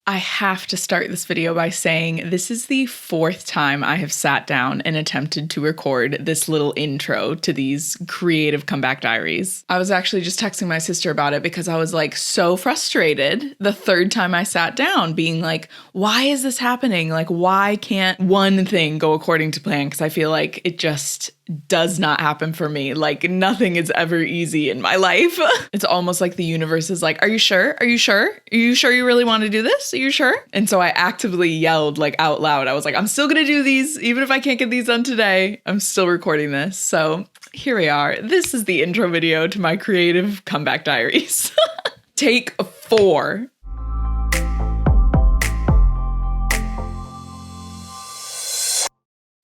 I have to start this video by saying this is the fourth time I have sat down and attempted to record this little intro to these creative comeback diaries. I was actually just texting my sister about it because I was like so frustrated the third time I sat down, being like, why is this happening? Like, why can't one thing go according to plan? Because I feel like it just does not happen for me. Like, nothing is ever easy in my life. It's almost like the universe is like, are you sure? Are you sure? Are you sure you really want to do this? Are you sure? And so I actively yelled like out loud. I was like, I'm still going to do these. Even if I can't get these done today, I'm still recording this. So here we are. This is the intro video to my creative comeback diaries. Take 4.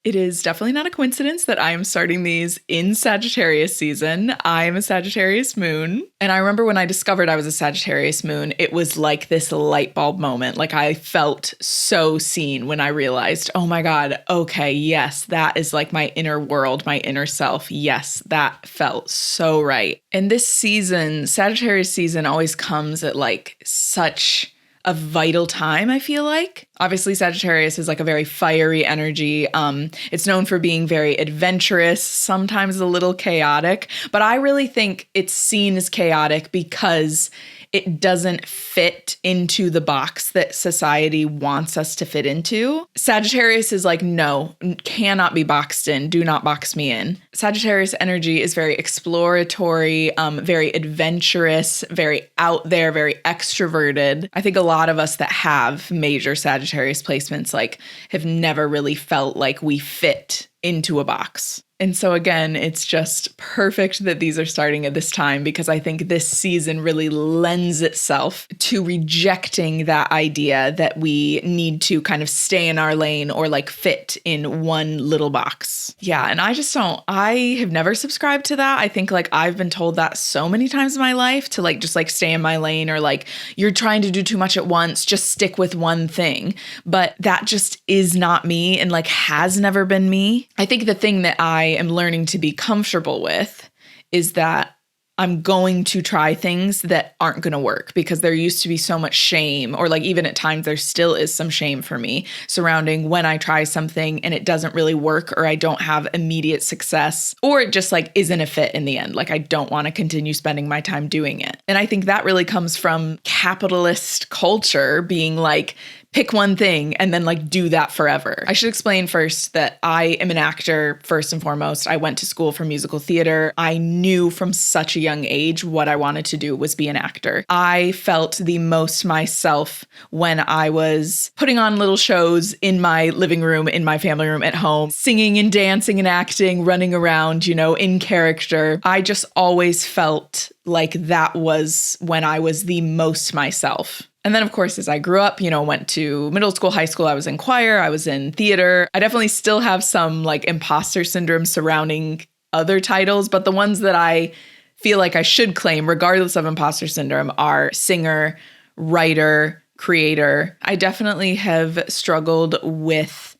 It is definitely not a coincidence that I am starting these in Sagittarius season. I am a Sagittarius moon. And I remember when I discovered I was a Sagittarius moon, it was like this light bulb moment. Like, I felt so seen when I realized, oh my God, okay, yes, that is like my inner world, my inner self. Yes, that felt so right. And this season, Sagittarius season, always comes at like such a vital time, I feel like. Obviously, Sagittarius is like a very fiery energy. It's known for being very adventurous, sometimes a little chaotic, but I really think it's seen as chaotic because it doesn't fit into the box that society wants us to fit into. Sagittarius is like, no, cannot be boxed in. Do not box me in. Sagittarius energy is very exploratory, very adventurous, very out there, very extroverted. I think a lot of us that have major Sagittarius placements like have never really felt like we fit into a box. And so again, it's just perfect that these are starting at this time because I think this season really lends itself to rejecting that idea that we need to kind of stay in our lane or like fit in one little box. Yeah, and I have never subscribed to that. I think like I've been told that so many times in my life to like just like stay in my lane or like you're trying to do too much at once, just stick with one thing. But that just is not me and like has never been me. I think the thing that I am learning to be comfortable with is that I'm going to try things that aren't going to work because there used to be so much shame, or like even at times there still is some shame for me surrounding when I try something and it doesn't really work or I don't have immediate success or it just like isn't a fit in the end. Like I don't want to continue spending my time doing it. And I think that really comes from capitalist culture being like, pick one thing and then like do that forever. I should explain first that I am an actor first and foremost. I went to school for musical theater. I knew from such a young age what I wanted to do was be an actor. I felt the most myself when I was putting on little shows in my living room, in my family room at home, singing and dancing and acting, running around, you know, in character. I just always felt like that was when I was the most myself. And then, of course, as I grew up, you know, went to middle school, high school, I was in choir, I was in theater. I definitely still have some like imposter syndrome surrounding other titles, but the ones that I feel like I should claim, regardless of imposter syndrome, are singer, writer, creator. I definitely have struggled with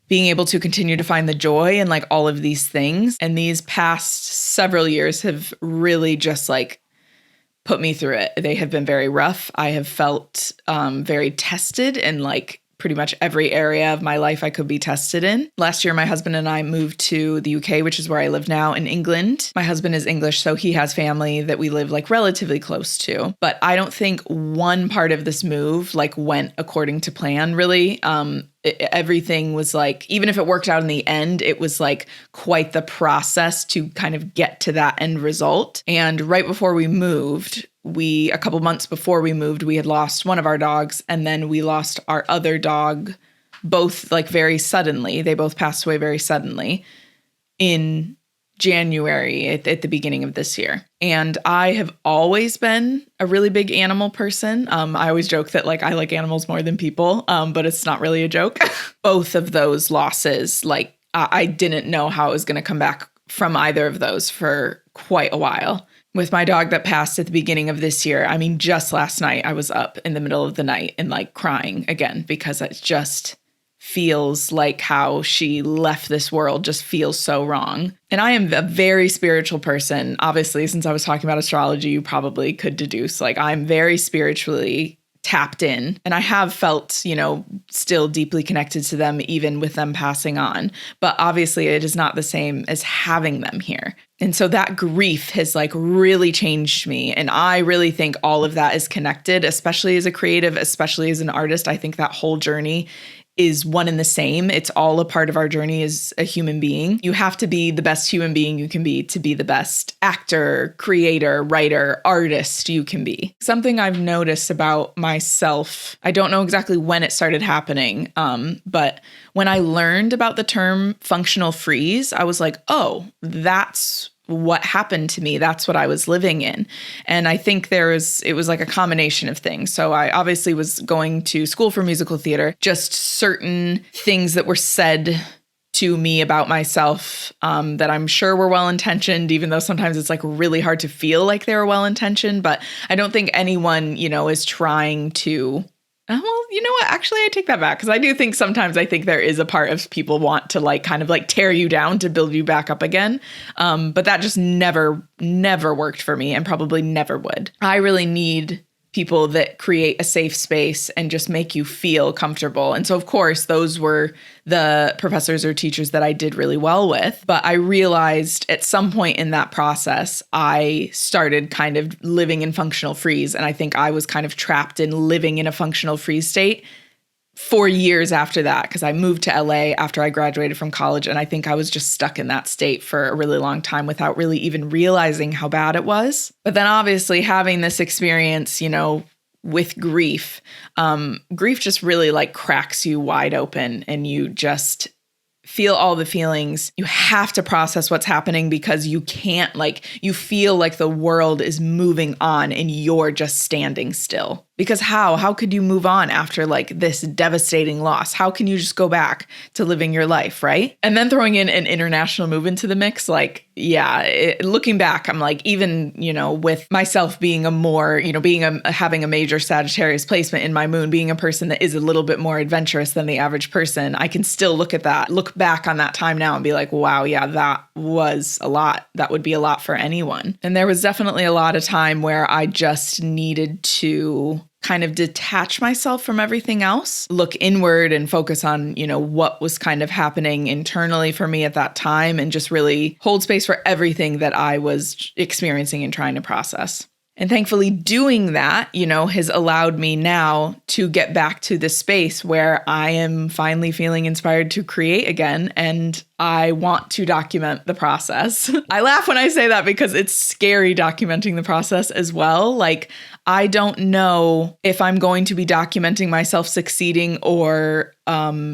being able to continue to find the joy in like all of these things. And these past several years have really just like put me through it. They have been very rough. I have felt very tested in like pretty much every area of my life I could be tested in. Last year, my husband and I moved to the UK, which is where I live now in England. My husband is English, so he has family that we live like relatively close to. But I don't think one part of this move like went according to plan, really. Everything was like, even if it worked out in the end, it was like quite the process to kind of get to that end result. And right before we moved, a couple months before we moved, we had lost one of our dogs, and then we lost our other dog, both like very suddenly. They both passed away very suddenly in January at the beginning of this year. And I have always been a really big animal person. I always joke that like I like animals more than people, but it's not really a joke. Both of those losses, like I didn't know how I was going to come back from either of those for quite a while. With my dog that passed at the beginning of this year, I mean, just last night I was up in the middle of the night and like crying again because it just feels like how she left this world just feels so wrong. And I am a very spiritual person. Obviously, since I was talking about astrology, you probably could deduce like I'm very spiritually tapped in. And I have felt, still deeply connected to them, even with them passing on. But obviously it is not the same as having them here. And so that grief has like really changed me. And I really think all of that is connected, especially as a creative, especially as an artist. I think that whole journey is one and the same. It's all a part of our journey as a human being. You have to be the best human being you can be to be the best actor, creator, writer, artist you can be. Something I've noticed about myself, I don't know exactly when it started happening, but when I learned about the term functional freeze, I was like, oh, that's what happened to me. That's what I was living in. And I think it was like a combination of things. So I obviously was going to school for musical theater, just certain things that were said to me about myself that I'm sure were well-intentioned, even though sometimes it's like really hard to feel like they were well-intentioned. But I don't think anyone, is trying to well, you know what? Actually, I take that back, because I do think sometimes I think there is a part of people want to like kind of like tear you down to build you back up again. But that just never worked for me, and probably never would. I really need people that create a safe space and just make you feel comfortable. And so, of course, those were the professors or teachers that I did really well with. But I realized at some point in that process, I started kind of living in functional freeze. And I think I was kind of trapped in living in a functional freeze state for years after that, because I moved to LA after I graduated from college. And I think I was just stuck in that state for a really long time without really even realizing how bad it was. But then obviously having this experience, with grief, grief just really like cracks you wide open, and you just feel all the feelings. You have to process what's happening, because you can't you feel like the world is moving on and you're just standing still. Because how could you move on after like this devastating loss? How can you just go back to living your life, right? And then throwing in an international move into the mix, looking back, I'm like, even, with myself being having a major Sagittarius placement in my moon, being a person that is a little bit more adventurous than the average person, I can still look back on that time now and be like, wow, yeah, that was a lot. That would be a lot for anyone. And there was definitely a lot of time where I just needed to kind of detach myself from everything else, look inward and focus on, what was kind of happening internally for me at that time, and just really hold space for everything that I was experiencing and trying to process. And thankfully doing that, has allowed me now to get back to the space where I am finally feeling inspired to create again. And I want to document the process. I laugh when I say that, because it's scary documenting the process as well. Like, I don't know if I'm going to be documenting myself succeeding or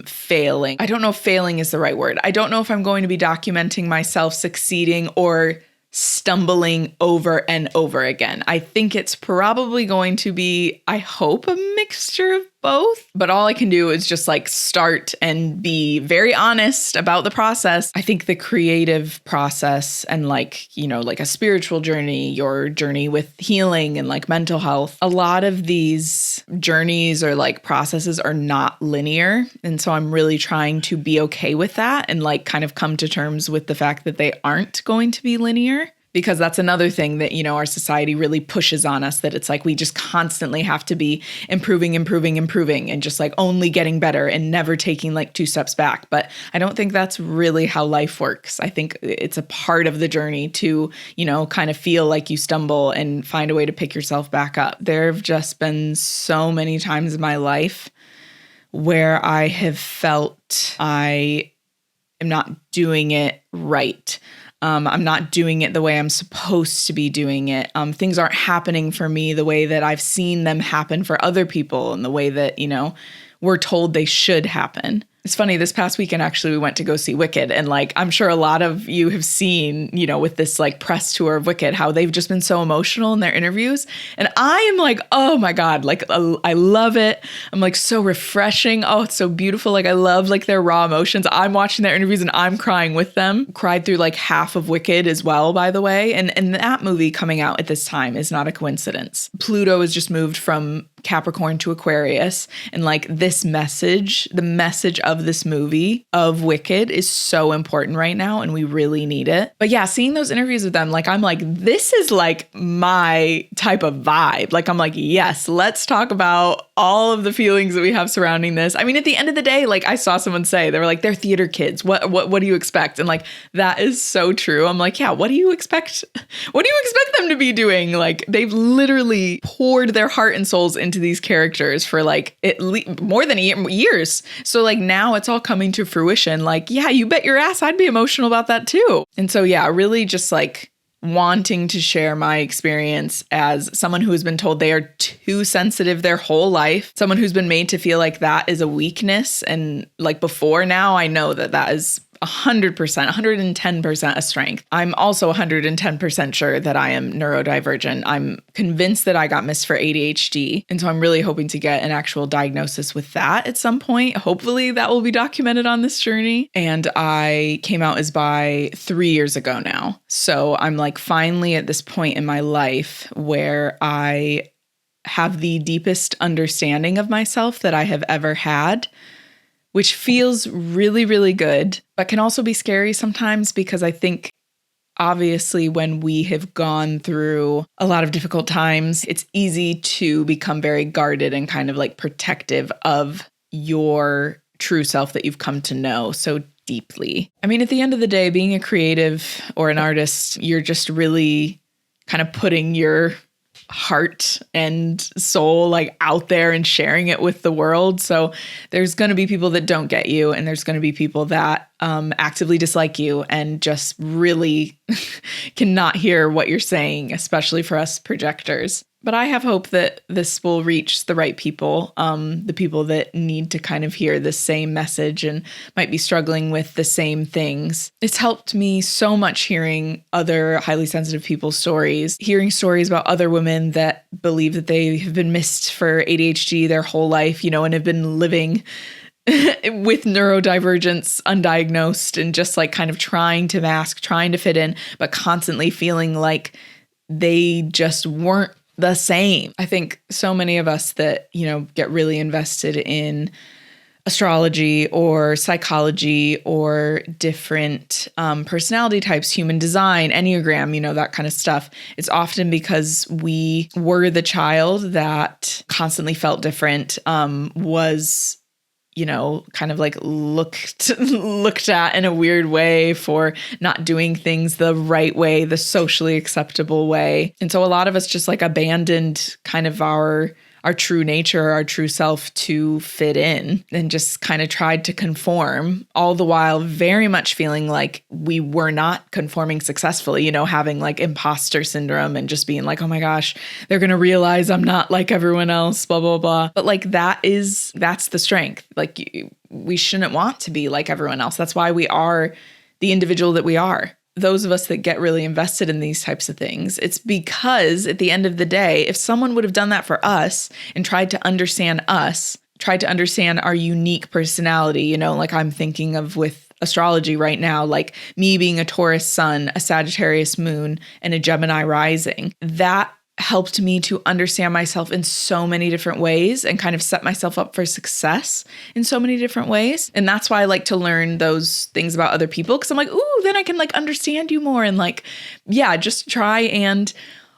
failing. I don't know if failing is the right word. I don't know if I'm going to be documenting myself succeeding or stumbling over and over again. I think it's probably going to be, I hope, a mixture of both. But all I can do is just start and be very honest about the process. I think the creative process and a spiritual journey, your journey with healing and mental health, a lot of these journeys or processes are not linear. And so I'm really trying to be okay with that and kind of come to terms with the fact that they aren't going to be linear. Because that's another thing that, our society really pushes on us, that it's we just constantly have to be improving and just only getting better and never taking 2 steps back. But I don't think that's really how life works. I think it's a part of the journey to, kind of feel like you stumble and find a way to pick yourself back up. There have just been so many times in my life where I have felt I am not doing it right. I'm not doing it the way I'm supposed to be doing it. Things aren't happening for me the way that I've seen them happen for other people and the way that, we're told they should happen. It's funny, this past weekend, actually, we went to go see Wicked. And I'm sure a lot of you have seen, with this press tour of Wicked, how they've just been so emotional in their interviews. And I am oh my God, I love it. I'm so refreshing. Oh, it's so beautiful. I love their raw emotions. I'm watching their interviews and I'm crying with them. Cried through half of Wicked as well, by the way. And that movie coming out at this time is not a coincidence. Pluto has just moved from Capricorn to Aquarius. And like this message, the message of this movie of Wicked is so important right now, and we really need it. But yeah, seeing those interviews with them, like I'm like, this is like my type of vibe. Like I'm like, yes, let's talk about all of the feelings that we have surrounding this. I mean, at the end of the day, like I saw someone say, they were like, they're theater kids. What do you expect? And like, that is so true. I'm like, yeah, what do you expect? What do you expect them to be doing? Like they've literally poured their heart and souls into these characters for like at least more than years. So like now it's all coming to fruition. Like, yeah, you bet your ass I'd be emotional about that too. And so yeah, really just like wanting to share my experience as someone who has been told they are too sensitive their whole life, someone who's been made to feel like that is a weakness. And like before now, I know that that is 100%, 110% a strength. I'm also 110% sure that I am neurodivergent. I'm convinced that I got missed for ADHD. And so I'm really hoping to get an actual diagnosis with that at some point. Hopefully that will be documented on this journey. And I came out as bi 3 years ago now. So I'm like finally at this point in my life where I have the deepest understanding of myself that I have ever had, which feels really, really good, but can also be scary sometimes because I think obviously when we have gone through a lot of difficult times, it's easy to become very guarded and kind of like protective of your true self that you've come to know so deeply. I mean, at the end of the day, being a creative or an artist, you're just really kind of putting your heart and soul like out there and sharing it with the world. So there's going to be people that don't get you, and there's going to be people that actively dislike you and just really cannot hear what you're saying, especially for us projectors. But I have hope that this will reach the right people, the people that need to kind of hear the same message and might be struggling with the same things. It's helped me so much hearing other highly sensitive people's stories, hearing stories about other women that believe that they have been missed for ADHD their whole life, and have been living with neurodivergence undiagnosed and just like kind of trying to mask, trying to fit in, but constantly feeling like they just weren't the same. I think so many of us that, get really invested in astrology or psychology or different personality types, human design, Enneagram, that kind of stuff. It's often because we were the child that constantly felt different, was kind of like looked at in a weird way for not doing things the right way, the socially acceptable way. And so a lot of us just like abandoned kind of our true nature, our true self to fit in, and just kind of tried to conform, all the while very much feeling like we were not conforming successfully, having like imposter syndrome and just being like, oh my gosh, they're going to realize I'm not like everyone else, blah, blah, blah. But like that's the strength. Like we shouldn't want to be like everyone else. That's why we are the individual that we are. Those of us that get really invested in these types of things, it's because at the end of the day, if someone would have done that for us and tried to understand us, tried to understand our unique personality, like I'm thinking of with astrology right now, like me being a Taurus sun, a Sagittarius moon, and a Gemini rising, that helped me to understand myself in so many different ways and kind of set myself up for success in so many different ways. And that's why I like to learn those things about other people, because I'm like, ooh, then I can like understand you more and like, yeah, just try and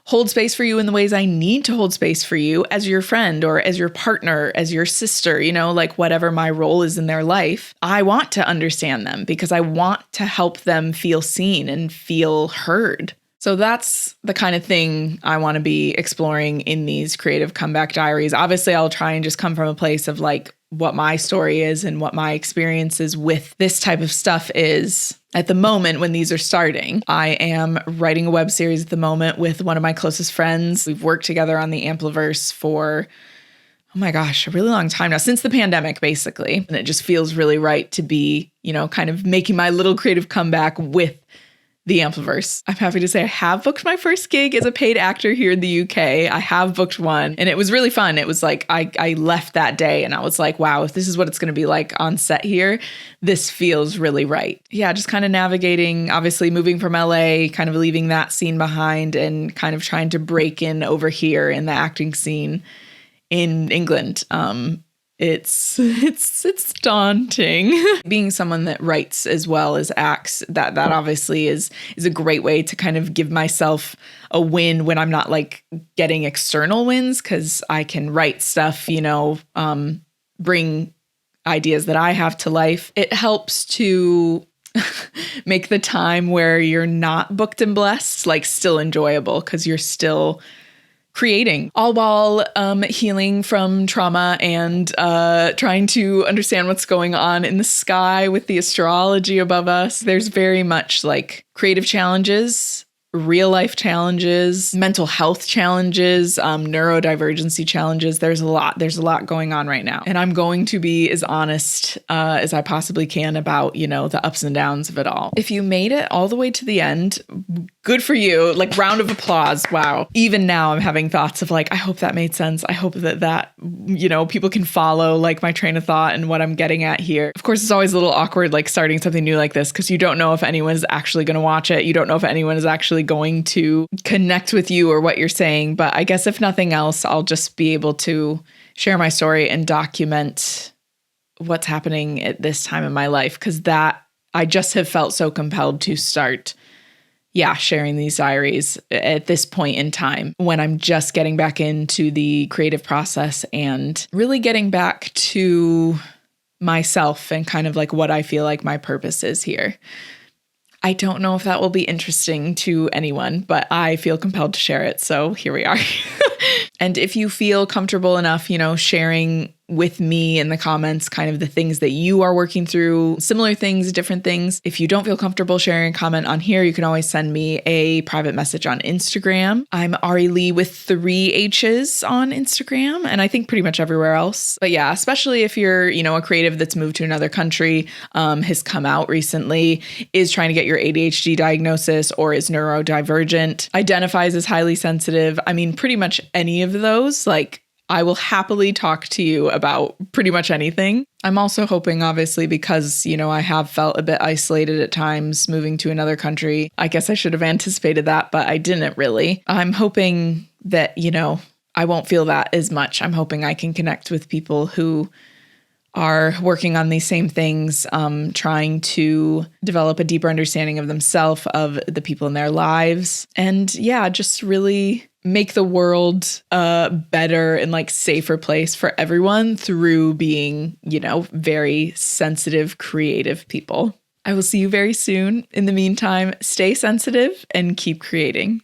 hold space for you in the ways I need to hold space for you as your friend or as your partner, as your sister, like whatever my role is in their life. I want to understand them because I want to help them feel seen and feel heard. So that's the kind of thing I want to be exploring in these Creative Comeback Diaries. Obviously, I'll try and just come from a place of like what my story is and what my experiences with this type of stuff is. At the moment when these are starting, I am writing a web series at the moment with one of my closest friends. We've worked together on the Ampliverse for, oh my gosh, a really long time now, since the pandemic, basically. And it just feels really right to be, kind of making my little creative comeback with the Ampliverse. I'm happy to say I have booked my first gig as a paid actor here in the UK. I have booked one and it was really fun. It was like, I left that day and I was like, wow, if this is what it's going to be like on set here, this feels really right. Yeah, just kind of navigating, obviously moving from LA, kind of leaving that scene behind and kind of trying to break in over here in the acting scene in England. It's daunting. Being someone that writes as well as acts, that obviously is a great way to kind of give myself a win when I'm not like getting external wins, because I can write stuff, bring ideas that I have to life. It helps to make the time where you're not booked and blessed like still enjoyable, because you're still creating, all while healing from trauma and trying to understand what's going on in the sky with the astrology above us. There's very much like creative challenges, real life challenges, mental health challenges, neurodivergency challenges. There's a lot going on right now. And I'm going to be as honest as I possibly can about, the ups and downs of it all. If you made it all the way to the end, good for you. Like, round of applause. Wow. Even now I'm having thoughts of like, I hope that made sense. I hope that, people can follow like my train of thought and what I'm getting at here. Of course, it's always a little awkward, like starting something new like this, because you don't know if anyone is actually going to watch it. You don't know if anyone is actually going to connect with you or what you're saying. But I guess if nothing else, I'll just be able to share my story and document what's happening at this time in my life, because that I just have felt so compelled to start sharing these diaries at this point in time when I'm just getting back into the creative process and really getting back to myself and kind of like what I feel like my purpose is here. I don't know if that will be interesting to anyone, but I feel compelled to share it. So here we are. And if you feel comfortable enough, sharing with me in the comments kind of the things that you are working through, similar things, different things. If you don't feel comfortable sharing a comment on here, you can always send me a private message on Instagram. I'm Ari Lee with 3 H's on Instagram, and I think pretty much everywhere else. But yeah, especially if you're, a creative that's moved to another country, has come out recently, is trying to get your ADHD diagnosis, or is neurodivergent, identifies as highly sensitive. I mean, pretty much any of those, like, I will happily talk to you about pretty much anything. I'm also hoping, obviously, because, I have felt a bit isolated at times moving to another country. I guess I should have anticipated that, but I didn't really. I'm hoping that, I won't feel that as much. I'm hoping I can connect with people who are working on these same things, trying to develop a deeper understanding of themselves, of the people in their lives, and just really make the world a better and like safer place for everyone through being, very sensitive, creative people. I will see you very soon. In the meantime, stay sensitive and keep creating.